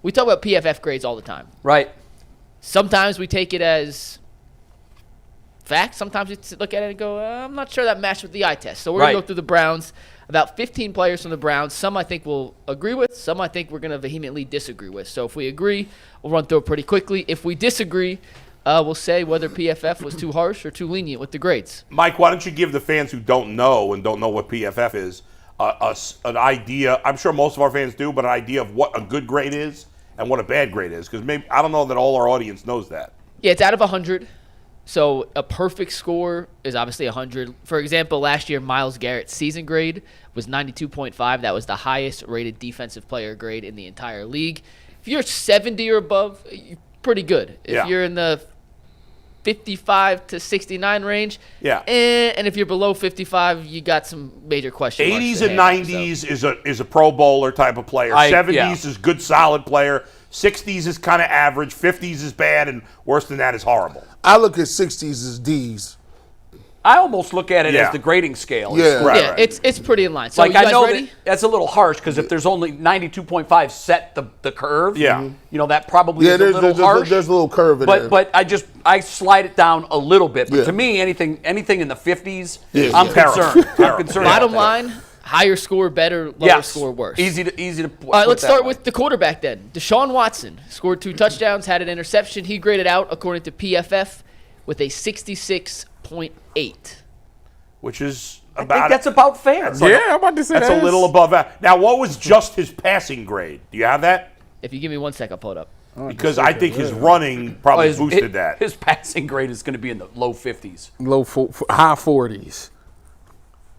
we talk about PFF grades all the time. Right. Sometimes we take it as fact. Sometimes we look at it and go, I'm not sure that matched with the eye test. So we're going to go through the Browns, about 15 players from the Browns. Some I think we'll agree with. Some I think we're going to vehemently disagree with. So if we agree, we'll run through it pretty quickly. If we disagree, we'll say whether PFF was too harsh or too lenient with the grades. Mike, why don't you give the fans who don't know what PFF is an idea? I'm sure most of our fans do, but an idea of what a good grade is and what a bad grade is, because maybe I don't know that all our audience knows that. Yeah, it's out of 100. So a perfect score is obviously 100. For example, last year, Myles Garrett's season grade was 92.5. That was the highest rated defensive player grade in the entire league. If you're 70 or above, you're pretty good. If you're in the 55 to 69 range, and if you're below 55, you got some major question marks. 80s and 90s is a Pro Bowler type of player. 70s is good, solid player. 60s is kind of average. 50s is bad, and worse than that is horrible. I look at 60s as D's. I almost look at it as the grading scale. Yeah, it's pretty in line. So like, you guys I know ready? that's a little harsh because if there's only 92.5 set the curve, that probably is a little harsh. There's a little curve in there. But I slide it down a little bit. But to me, anything in the 50s, I'm concerned. I'm concerned. Bottom line, higher score better, lower score worse. Easy to. All right, let's start with the quarterback then. Deshaun Watson scored 2 touchdowns, had an interception. He graded out, according to PFF, with a 66.8. Which is I think that's about fair. I'm about to say that's a little above that. Now, what was just his passing grade? Do you have that? If you give me 1 sec, I'll pull it up. Because I think his running probably boosted that. His passing grade is going to be in the low 50s. High 40s.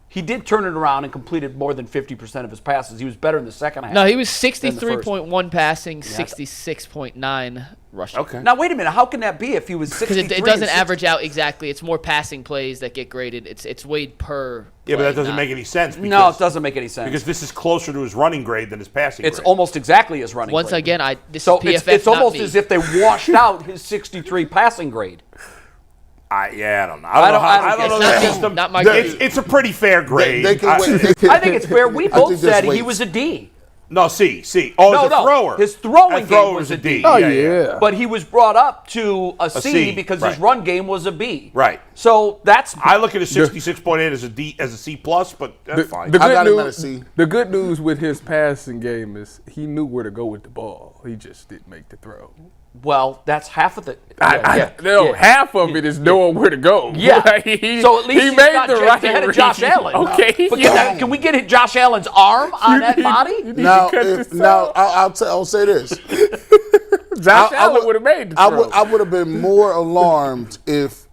He did turn it around and completed more than 50% of his passes. He was better in the second half. No, he was 63.1 passing, 66.9 rushing. Okay. Now, wait a minute. How can that be if he was 63? Because it doesn't average out exactly. It's more passing plays that get graded. It's weighed per Yeah, but play, that doesn't make any sense. No, it doesn't make any sense. Because this is closer to his running grade than his passing grade. It's almost exactly his running Once grade. again, this so is PFF, it's almost not me. as if they washed out his 63 passing grade. I don't know. I don't know the system. Not my grade. It's a pretty fair grade. I think it's fair. We both said he was a D. No, C. Oh, no, as a thrower. His throwing game was a D. Oh, yeah. But he was brought up to a C because his run game was a B. Right. So that's. I look at a 66.8 as a D, as a C plus, but that's fine. I got him at a C. The good news with his passing game is he knew where to go with the ball. He just didn't make the throw. Well, that's half of the. Half of it is knowing where to go. Yeah. So at least he he's made got the James right ahead of Josh Allen. Okay. But can we get Josh Allen's arm on that body? Now, I'll say this. Josh Allen would have made the throw. I would have been more alarmed if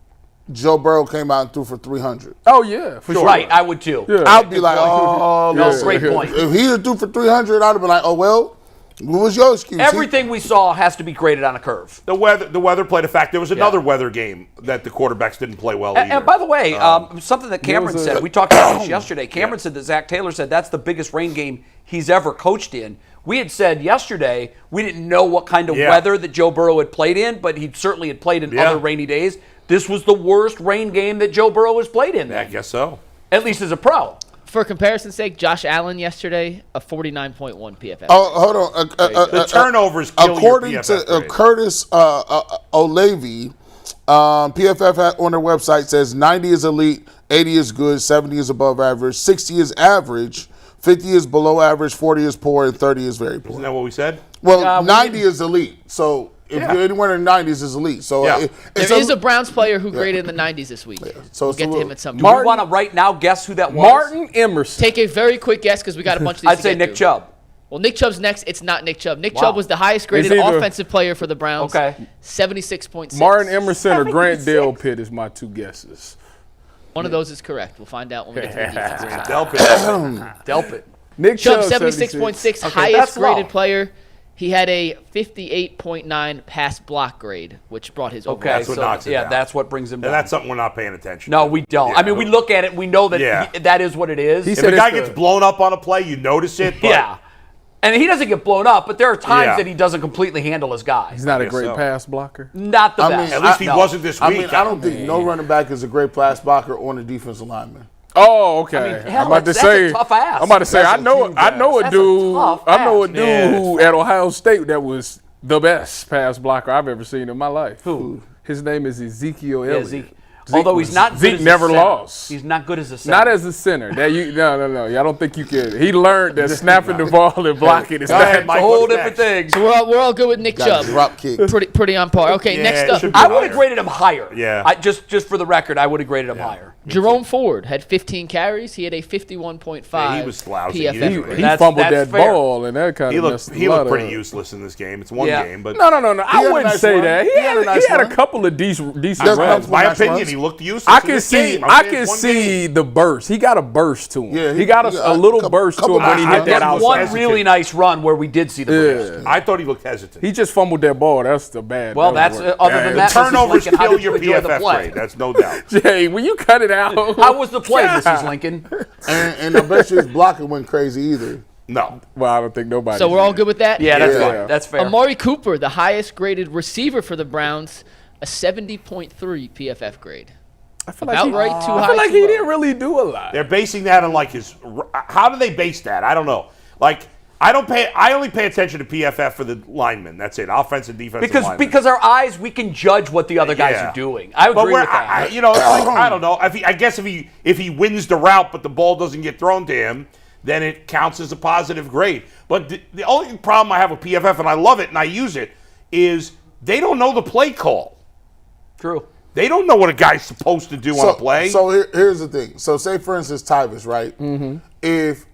Joe Burrow came out and threw for 300. Oh, yeah, for sure. Right, I would too. Yeah. I'd be like, oh, no, great point. If he threw for 300, I'd have been like, oh, well. What was your excuse? Everything we saw has to be graded on a curve. The weather played a factor. There was another weather game that the quarterbacks didn't play well either. And by the way, something that Cameron said, we talked about this yesterday. Cameron said that Zach Taylor said that's the biggest rain game he's ever coached in. We had said yesterday we didn't know what kind of weather that Joe Burrow had played in, but he certainly had played in other rainy days. This was the worst rain game that Joe Burrow has played in. I guess so. At least as a pro. For comparison's sake, Josh Allen yesterday, a 49.1 PFF. Oh, hold on. The turnovers kill according your PFF to grade. Curtis O'Leary, PFF on their website says 90 is elite, 80 is good, 70 is above average, 60 is average, 50 is below average, 40 is poor, and 30 is very poor. Isn't that what we said? Well, 90 is elite. So if you're anywhere in the 90s, is elite. So there is a Browns player who graded in the 90s this week. So we'll get to him at some Do point. we want to right now guess who that was? Martin Emerson. Take a very quick guess because we got a bunch of these I'd say Nick Chubb. Well, Nick Chubb's next. It's not Nick Chubb. Nick Chubb was the highest graded offensive player for the Browns. Okay. 76.6. Martin Emerson or Grant Delpit is my two guesses. One of those is correct. We'll find out when we get to the defensive side. Delpit. Nick Chubb, Chubb, 76.6, Okay, highest that's low. graded player. He had a 58.9 pass block grade, which brought his overall. Okay, That's what knocks it down. that's what brings him down. And that's something we're not paying attention No, to. we don't. Yeah. I mean, we look at it, we know that that is what it is. He If said a guy it's gets blown up on a play, you notice it. But yeah. And he doesn't get blown up, but there are times that he doesn't completely handle his guy. He's not a guess great so. pass blocker. Not the I mean, best. At least he No. wasn't this week. I don't think no running back is a great pass blocker on a defensive lineman. Oh, okay. I mean, hell, I'm about to that's say. a tough ass. I'm about to say. That's I a know huge a That's a dude. tough I know a ass. dude Yeah, who at Ohio State that was the best pass blocker I've ever seen in my life. Who? His name is Ezekiel Yeah, Elliott. Zeke. Although he's not good Zeke as a never center. lost. He's not good as a center. Not as a center. That you no. I don't think you can. He learned that snapping the ball and blocking is Go ahead, not. Mike. a whole What's different next? thing. So we're all good with Nick Got Chubb. a drop kick. Pretty on par. Okay, Yeah, next it up. should be I would have higher. graded him higher. Yeah. Just for the record, I would have graded him higher. Jerome Ford had 15 carries. He had a 51.5 Yeah, he was lousy. PFF He- grade. He That's- fumbled that's that fair. ball, and that kind He of looked messed a lot pretty up. useless in this game. It's one Yeah. game, but No. I had a wouldn't nice say run. that. He had a nice He had a run. couple of decent That's runs. not- my nice opinion, runs. he looked useless. I in can this see. game. I Okay, can it's one see game. the burst. He got a burst to him. Yeah, he got he a little couple- burst to couple him when he nice hit that runs. One outside. really nice run where we did see the burst. Yeah. I thought he looked hesitant. He just fumbled that ball. That's the bad. Well, that was that's work. other than Yeah. that. Turnovers Mrs. Lincoln, how kill did you your enjoy the PFF play? grade. That's no doubt. Jay, will you cut it out? How was the play, Mrs. Lincoln? And I bet you his blocking went crazy either. No. Well, I don't think nobody. So we're all good with that? Yeah, that's Yeah. fine. That's fair. Amari Cooper, the highest graded receiver for the Browns, a 70.3 PFF grade. I feel About he, right, too I high, feel like too he low. didn't really do a lot. They're basing that on like his. How do they base that? I don't know. Like I only pay attention to PFF for the linemen. That's it. Offensive, defensive. linemen. Because our eyes, we can judge what the other guys Yeah. are doing. I But agree with that. I don't know. I guess if he wins the route, but the ball doesn't get thrown to him, then it counts as a positive grade. But the only problem I have with PFF, and I love it and I use it, is they don't know the play call. True. They don't know what a guy's supposed to do on a play. So here's the thing. So say, for instance, Tyvus, right? Mm-hmm. If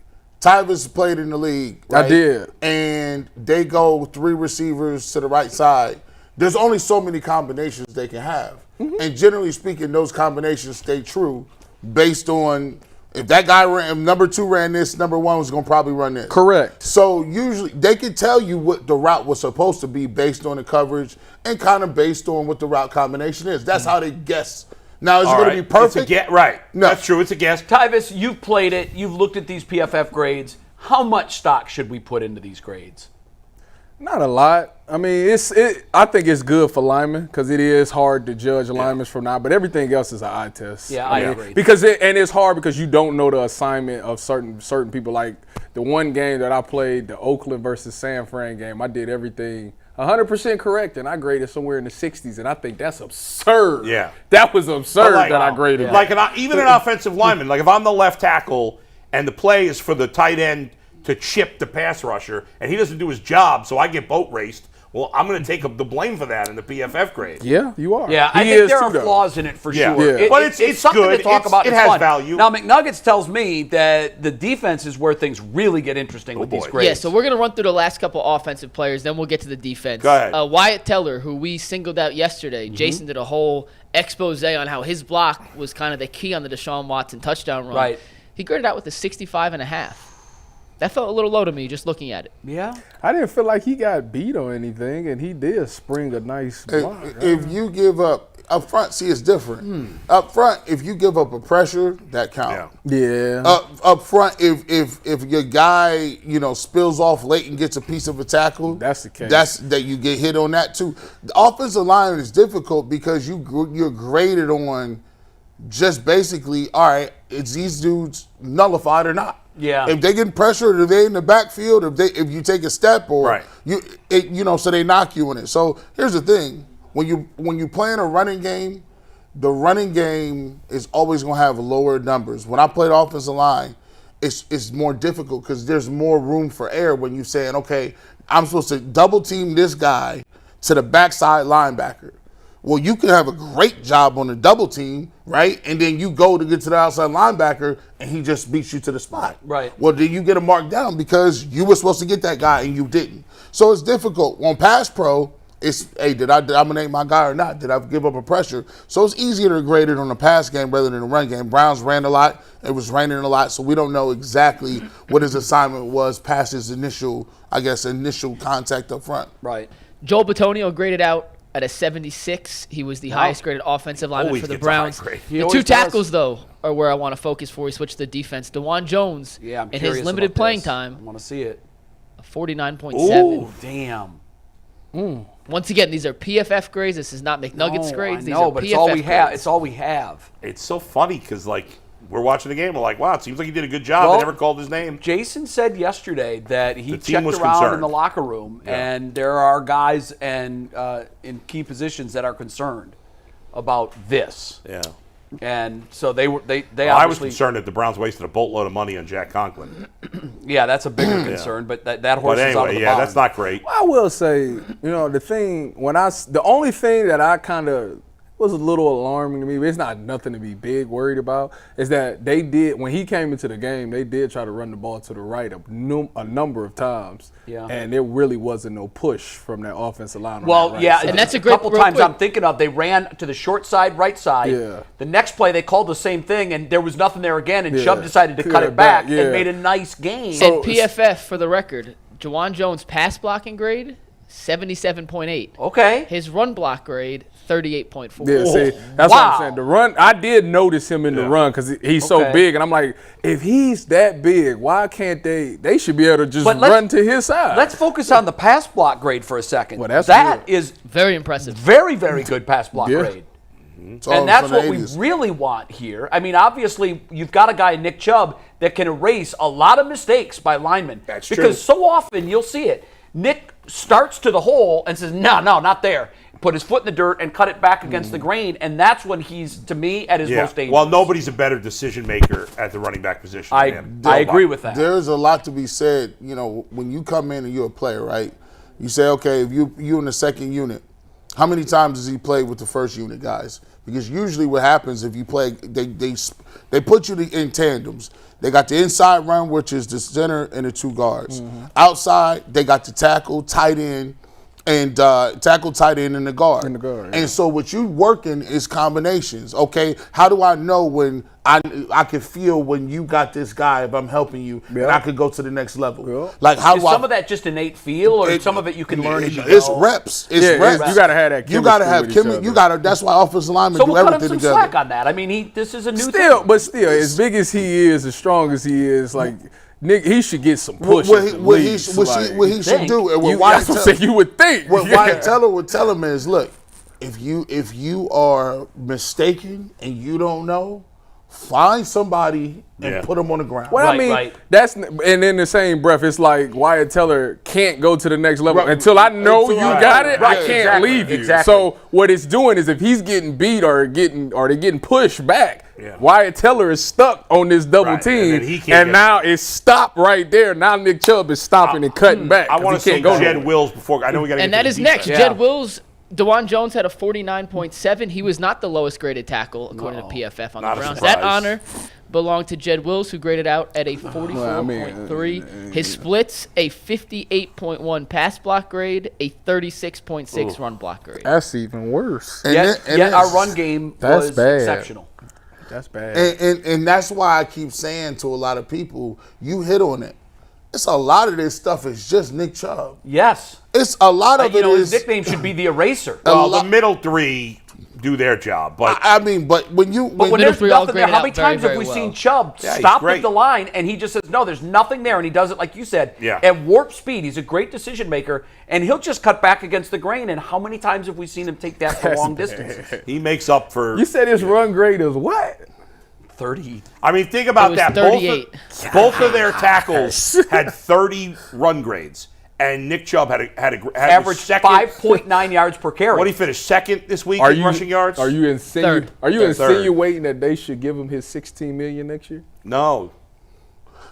Tyvus played in the league, right? I did. And they go 3 receivers to the right side, there's only so many combinations they can have. Mm-hmm. And generally speaking, those combinations stay true based on if that guy ran, if number 2 ran this, number 1 was going to probably run this. Correct. So usually they can tell you what the route was supposed to be based on the coverage and kind of based on what the route combination is. That's how they guess. Now, is it going to be perfect? It's a right. No. That's true. It's a guess. Tyvus, you've played it. You've looked at these PFF grades. How much stock should we put into these grades? Not a lot. I mean, I think it's good for linemen because it is hard to judge linemen from now, but everything else is an eye test. Yeah, I agree. Because it's hard because you don't know the assignment of certain people. Like the one game that I played, the Oakland versus San Fran game, I did everything 100% correct, and I graded somewhere in the 60s, and I think that's absurd. Yeah. That was absurd that I graded. Like even an offensive lineman, like if I'm the left tackle and the play is for the tight end to chip the pass rusher, and he doesn't do his job, so I get boat raced. Well, I'm going to take the blame for that in the PFF grade. Yeah, you are. Yeah, I He think is there too, are though. flaws in it for Yeah. sure. Yeah. But it's something good. to talk about. It It's has fun. value. Now, McNuggets tells me that the defense is where things really get interesting with these boy. grades. Yeah, so we're going to run through the last couple offensive players, then we'll get to the defense. Go ahead. Wyatt Teller, who we singled out yesterday, Mm-hmm. Jason did a whole expose on how his block was kind of the key on the Deshaun Watson touchdown run. Right. He graded out with a 65.5. That felt a little low to me just looking at it. Yeah. I didn't feel like he got beat or anything, and he did spring a nice block. If you give up front, see, it's different. Up front, if you give up a pressure, that counts. Yeah. Up front, if your guy spills off late and gets a piece of a tackle, That's the case. That's that you get hit on that too. The offensive line is difficult because you're graded on just basically, all right, is these dudes nullified or not? Yeah. If they get pressured, if they in the backfield, if you take a step or Right. so they knock you in it. So here's the thing: when you play in a running game, the running game is always going to have lower numbers. When I played offensive line, it's more difficult because there's more room for error when you're saying, okay, I'm supposed to double team this guy to the backside linebacker. Well, you can have a great job on the double team, right? And then you go to get to the outside linebacker, and he just beats you to the spot. Right. Well, then you get a mark down because you were supposed to get that guy and you didn't. So it's difficult. On pass pro, it's, hey, did I dominate my guy or not? Did I give up a pressure? So it's easier to grade it on the pass game rather than the run game. Browns ran a lot. It was raining a lot, so we don't know exactly what his assignment was past his initial contact up front. Right. Joel Bitonio graded out at a 76. He was the highest graded offensive lineman Always for the gets a high Browns. grade. He The always two tackles, does. though, are where I want to focus before we switch to the defense. DeJuan Jones, Yeah, I'm in curious his limited about playing this. time, I want to see it. a 49.7. Ooh, damn. Once again, these are PFF grades. This is not McNuggets grades. These No, are but PFF it's all we have. grades. It's all we have. It's so funny because, like, we're watching the game. We're like, wow, it seems like he did a good job. Well, They never called his name. Jason said yesterday that he The team checked was around in concerned. the locker room, and there are guys and in key positions that are concerned about this. Yeah. And so they I was obviously concerned that the Browns wasted a boatload of money on Jack Conklin. Yeah, that's a bigger concern. But that horse But is out of anyway, the yeah, barn. that's not great. I will say, the only thing that I kind of was a little alarming to me, but it's not nothing to be big worried about, is that they did, when he came into the game, they did try to run the ball to the right a number of times. Yeah. And there really wasn't no push from that offensive line. on Well, that right yeah, side. And that's a a great- couple real times quick. I'm thinking of. They ran to the short side, right side. Yeah. The next play, they called the same thing, and there was nothing there again, and Yeah. Chubb decided to cut Cut it it back back, yeah. and made a nice game. So- And PFF, for the record, Juwan Jones' pass blocking grade, 77.8. Okay. His run block grade, 38.4. Yeah, see, that's what Wow. I'm saying. The run, I did notice him in the run because he's so Okay. big, and I'm like, if he's that big, why can't they? They should be able to just But let's- run to his side. Let's focus on the pass block grade for a second. Well, that's that good. is Very impressive. very, very good pass block Yeah. grade. It's all And that's from the what we 80s. really want here. I mean, obviously, you've got a guy, Nick Chubb, that can erase a lot of mistakes by linemen. That's because true. so often you'll see it. Nick starts to the hole and says, no, not there. Put his foot in the dirt and cut it back against the grain. And that's when he's, to me, at his Yeah. most dangerous. Well, nobody's a better decision maker at the running back position than him. I agree with that. There's a lot to be said. You know, when you come in and you're a player, right? You say, okay, if you in the second unit, how many times does he play with the first unit guys? Because usually what happens if you play, they put you in tandems. They got the inside run, which is the center and the two guards. Outside, they got the tackle, tight end, and tackle, tight end, and the guard. And the guard, yeah. And so what you working is combinations. Okay, how do I know when I can feel when you got this guy if I'm helping you and Yeah. I could go to the next level? Yeah. Like how Is do I? some of that just innate feel, or some of it you can learn as you It's go? reps. It's Yeah, reps. you gotta have that You gotta chemistry have with each chemistry. other. You gotta. That's why offensive linemen So do we'll cut him everything some together. slack on that. I mean, this is a new Still, thing. but still, as big as he is, as strong as he is, like Nick, he should get some push. What at he, the what he, least, what like, he, what he should think. do, and what you, Wyatt that's what I'm saying, you would think. what Yeah. Wyatt Teller would tell him is, look, if you are mistaken and you don't know, find somebody and Yeah. put them on the ground. Well, Right, I mean, right. that's and in the same breath, it's like Wyatt Teller can't go to the next level Right. until I know Until you I- got it. Right, I can't exactly, leave you. exactly. So what it's doing is if he's getting beat or they're getting pushed back, Yeah. Wyatt Teller is stuck on this double Right, team, and then he can't and get- now it's stopped right there. Now Nick Chubb is stopping and cutting back. I 'cause want he to say can't go Jed nowhere. Wills before. I know we got to get And to that the is next. defense. Yeah. Jed Wills, DeJuan Jones had a 49.7. He was not the lowest graded tackle, according to PFF on Not the a Browns. surprise. That honor belonged to Jed Wills, who graded out at a 44.3. His splits, a 58.1 pass block grade, a 36.6 run block grade. That's even worse. And Yet, then- yet our then- run game That's was bad. exceptional. That's bad. And that's why I keep saying to a lot of people, you hit on it. It's a lot of this stuff is just Nick Chubb. Yes. It's a lot of You it know, is. his nickname should be the Eraser. Well, lot- the middle three do their job, but I mean, but when you But when middle there's three all nothing there, graded how out many very, times have very we well. seen Chubb Yeah, he's stop great. at the line and he just says, no, there's nothing there, and he does it like you said, Yeah. at warp speed. He's a great decision maker, and he'll just cut back against the grain, and how many times have we seen him take that for long distances? he makes up for. You said his run grade is what? 30. I mean, think about was that. 38. Both of their tackles had 30 run grades, and Nick Chubb had Average second. 5.9 yards per carry. What did he finish second this week Are in you rushing yards? Are you Third. Third. Insinuating that they should give him his $16 million next year? No,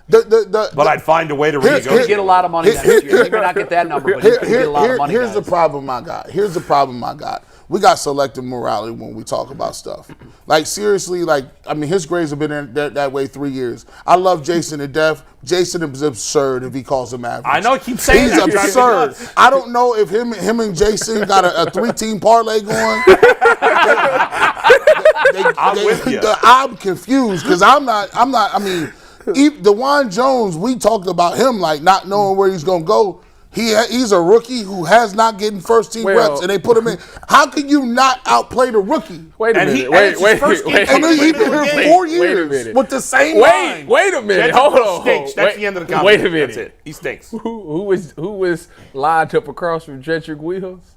the but I'd find a way to Here- He'll renegotiate. get a lot of money next year. He may not get that number, but he's going to get a lot of money. Here's the guys. problem I got. Here's the problem I got. We got selective morality when we talk about stuff. Like, seriously, like, I mean, his grades have been that way 3 years. I love Jason to death. Jason is absurd if he calls him average. I know, he keeps saying He's that. You're driving me absurd. nuts. I don't know if him and Jason got a 3-team parlay going. I'm with you. I'm confused because I'm not, I mean, DeJuan Jones, we talked about him like not knowing where he's going to go. He's a rookie who has not getting first team Well- reps, and they put him in. How can you not outplay the rookie? Wait a And minute. he- Wait, and it's his wait, first game wait. And then he's been Wait here a 4 Wait a years minute. with the same line. Wait a minute. Jed Hold on. stinks. That's Wait- the end of the Wait a conversation. minute. That's it. He stinks. Who was lined up across from Jedrick Wheels?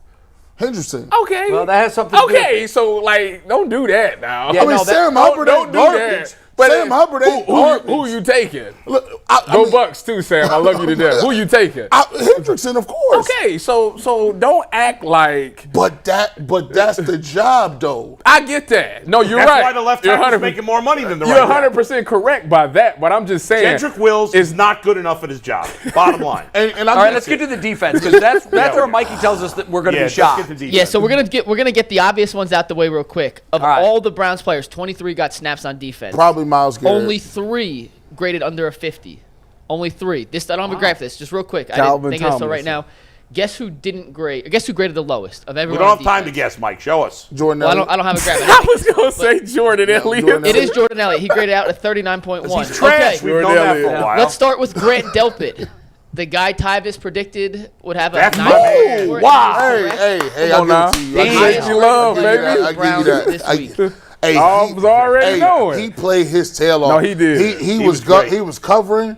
Henderson. Okay. Well, that has something to do with Okay, so like, don't do that now. Yeah, I mean, no, that- Sam don't, Hubbard don't ain't do garbage. that. But Sam Hubbard ain't who you taking? Look, Go Bucks too, Sam. I love you to death. Who you taking? Hendrickson, of course. Okay, so don't act like. But that's the job, though. I get that. No, you're That's right. why the left You're tackle's 100% making more money than the You're right 100% correct by that, but I'm just saying. Jedrick Wills is not good enough at his job. Bottom line. And All right, let's get to the defense because that's where Mikey tells us that we're going to be Let's shocked. get to defense. Yeah, so we're gonna get the obvious ones out the way real quick. Of All right. all the Browns players, 23 got snaps on defense. Probably Myles Garrett. Only 3 graded under a 50. Only 3. I don't have a graph for this. Just real quick. I Calvin didn't think of this till right Tomlinson. now. Guess who didn't grade? Guess who graded the lowest of We everyone? don't on have time to defense? guess, Mike. Show us. Jordan Well, Elliott. I don't have a graph. I was going to say Jordan Elliott. Jordan It is Jordan Elliott. He graded out a 39.1. He's trash. Okay. We've known that for a Elliott. while. Let's start with Grant Delpit. The guy Tyvis predicted would have a That's 9. my man. Wow. Hey, Come on I'll now. give it to you. That's I'll shake give you it love, to you. baby. I'll give Browns you that. this week. Hey, I was already knowing. He played his tail off. No, he did. He was was great. he was covering.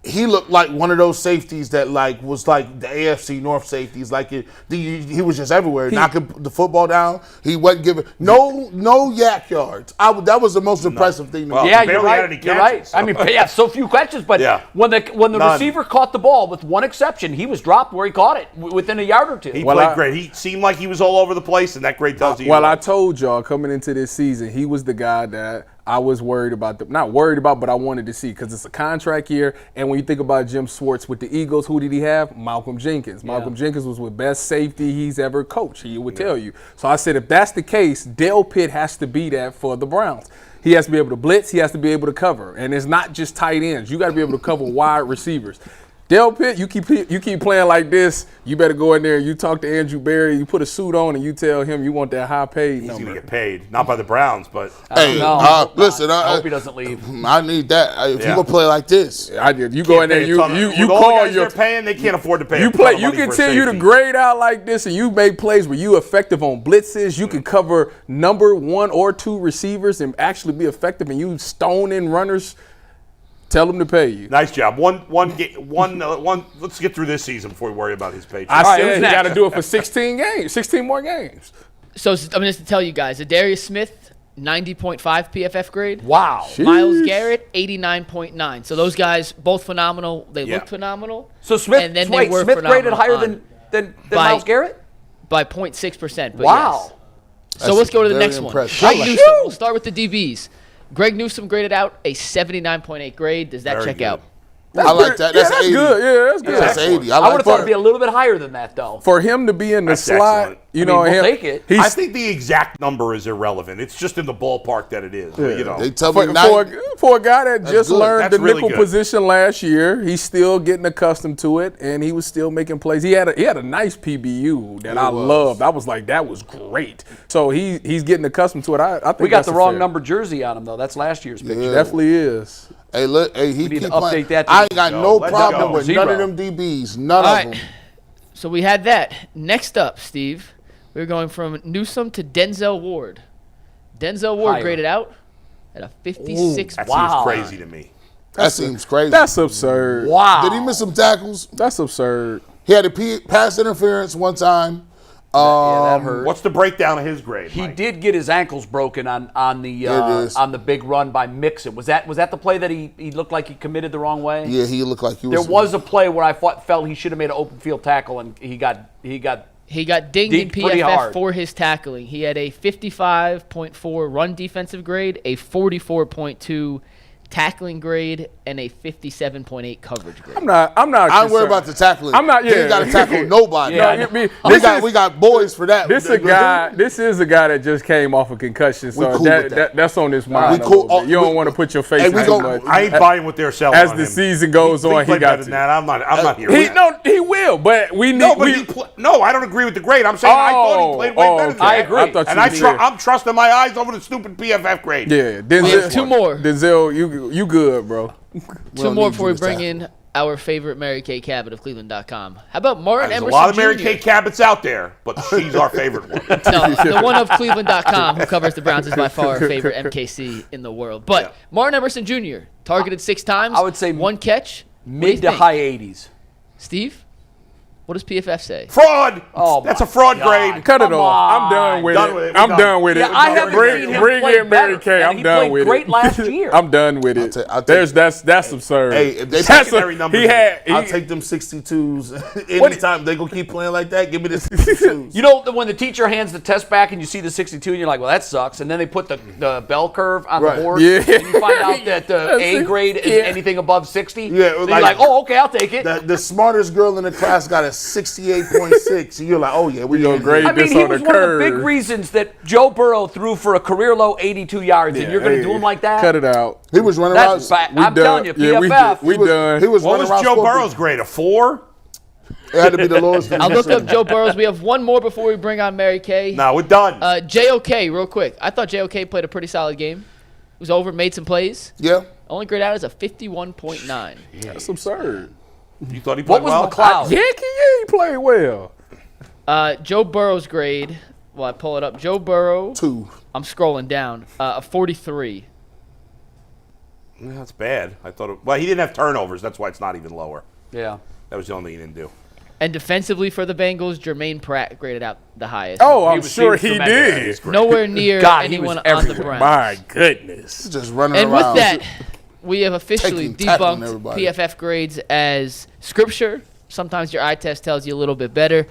He looked like one of those safeties that was like the AFC North safeties. Like he was just everywhere, knocking the football down. He wasn't giving no yak yards. That was the most impressive thing to Well, me. Yeah, He you're barely had right. any You're catches, right. I mean, yeah, so few catches, but Yeah. when the None. receiver caught the ball, with one exception, he was dropped where he caught it within a yard or two. He Well, played great. He seemed like he was all over the place, and that great tells you. Well, I told y'all coming into this season, he was the guy that I was worried about. Not worried about, but I wanted to see because it's a contract year. And when you think about Jim Schwartz with the Eagles, who did he have? Malcolm Jenkins. Malcolm Jenkins was with best safety he's ever coached. He would tell you. So I said, if that's the case, Del Pitt has to be that for the Browns. He has to be able to blitz. He has to be able to cover. And it's not just tight ends. You got to be able to cover wide receivers. Del Pitt, you keep playing like this, you better go in there and you talk to Andrew Berry, you put a suit on and you tell him you want that high paid he's going to number. get paid, not by the Browns, but Hey, No, listen, I hope he doesn't leave. I need that. If Yeah. you gonna play like this, I did. You go in there, you with all the call guys your they're paying. They can't afford to pay. you a ton play. of You money for a continue to safety. grade out like this, and you make plays where you effective on blitzes. You can cover number 1 or 2 receivers and actually be effective, and you stone in runners. Tell them to pay you. Nice job. One. Let's get through this season before we worry about his paycheck. I right, said who's you next? got to do it for 16 games, 16 more games. So I'm just to tell you guys, Darius Smith, 90.5 PFF grade. Wow. Myles Garrett, 89.9. So those guys, both phenomenal. They Yeah. look phenomenal. So Smith, and then wait, they were Smith graded phenomenal higher on- than by- Myles Garrett? by 0.6%. But Wow. yes. So let's go to the very next one. impressive. Greg Like- Newsome. We'll start with the DBs. Greg Newsome graded out a 79.8 grade. Does that Very check good. out? I like that. Yeah, That's 80. good. Yeah, that's good. That's 80. I would like have thought that. it'd be a little bit higher than that, though. For him to be in the That's slot, excellent. you I know, mean, we'll him, take it. he's I think the exact number is irrelevant. It's just in the ballpark that it is. You know. They tell me for a guy that just good. learned That's the really nickel good. position last year, he's still getting accustomed to it, and he was still making plays. He had a nice PBU that I loved. I was like, that was great. So he's getting accustomed to it. I think We got that's the a wrong fair- number jersey on him, though. That's last year's picture. Definitely is. Hey, look, he need keep to update playing. that to I ain't got no Let's problem go. with Zero. none of them DBs. None All of right. them. So we had that. Next up, Steve, we're going from Newsome to Denzel Ward. Denzel Ward Higher. graded out at a 56. That Wow. seems crazy to me. That seems crazy. That's absurd. Wow. Did he miss some tackles? That's absurd. He had a pass interference one time. Yeah, that hurt. What's the breakdown of his grade? He Mike? did get his ankles broken on It is. the big run by Mixon. Was that the play that he looked like he committed the wrong way? Yeah, he looked like he There was. was a play where I felt he should have made an open field tackle, and he got He got dinged in Dinged pretty PFF hard. for his tackling. He had a 55.4 run defensive grade, a 44.2 tackling grade, and a 57.8 coverage grade. I'm not. I'm worried concerned. about the tackling. I'm not- He ain't yeah. got to tackle nobody. Yeah, No, I mean, we got boys for that. This is a guy that just came off a concussion, so cool with that. that's on his mind. We a cool. little bit. You don't want to put your face Hey, we too gon- much. I ain't buying what they're selling As on the him. season goes on, he played got better than to. that. I'm not here. with that. He will, but we need. No, but no, I don't agree with the grade. I'm saying I thought he played way better than that. I agree. I thought And you did. I'm trusting my eyes over the stupid PFF grade. Yeah, We have two more. Denzel, you good, bro? Two more before we bring in our favorite Mary Kay Cabot of Cleveland.com. How about Martin There's a Emerson lot of Mary Jr.? Kay Cabot's out there, but she's our favorite one. No, the one of Cleveland.com who covers the Browns is by far our favorite MKC in the world. But Yeah. Martin Emerson Jr. targeted 6 times. I would say 1 catch. What do you mid to think? high 80s. Steve? What does PFF say? Fraud. Oh, That's my a fraud God. grade. Cut it Come off. I'm done on. with Done it. with it. I'm We're done with it. Yeah, I haven't seen him Bring play in Mary better, Kay. and I'm he done played with great it. last year. I'm done with it. I'll take- That's absurd. Hey, if they That's secondary numbers. he had. I'll He, take them 62s. Anytime they gonna keep playing like that, give me the 62s. You know, when the teacher hands the test back and you see the 62 and you're like, well, that sucks. And then they put the bell curve on Right. the board Yeah. and you find out that the A grade is anything above 60. Yeah, So like- you're like, oh, okay, I'll take it. The smartest girl in the class got a 68.6. And you're like, oh yeah, we gonna grade I mean, this he on was the one of the big curve. reasons that Joe Burrow threw for a career low 82 yards, and you're going to do him like that? Cut it out. He was running That's around. I'm telling you, Yeah, PFF. we done. He was What running was around Joe scorpion. Burrow's grade? A 4? It had to be the lowest. I'll look up Joe Burrows. We have one more before we bring on Mary Kay. No, we're done. JOK, real quick. I thought JOK played a pretty solid game. Was over, made some plays. Yeah. Only grade out is a 51.9. That's absurd. You thought he played What was well? McLeod? Yeah, he played well. Joe Burrow's grade, well, I pull it up. Joe Burrow, 2. I'm scrolling down, a 43. Yeah, that's bad. I thought. Well, he didn't have turnovers. That's why it's not even lower. Yeah. That was the only thing he didn't do. And defensively for the Bengals, Jermaine Pratt graded out the highest. Oh, I'm was- sure he he was did. Nowhere near God, he was anyone on the everywhere. Browns. My goodness. Just running And around. with that, we have officially Tackling debunked everybody. PFF grades as scripture. Sometimes your eye test tells you a little bit better.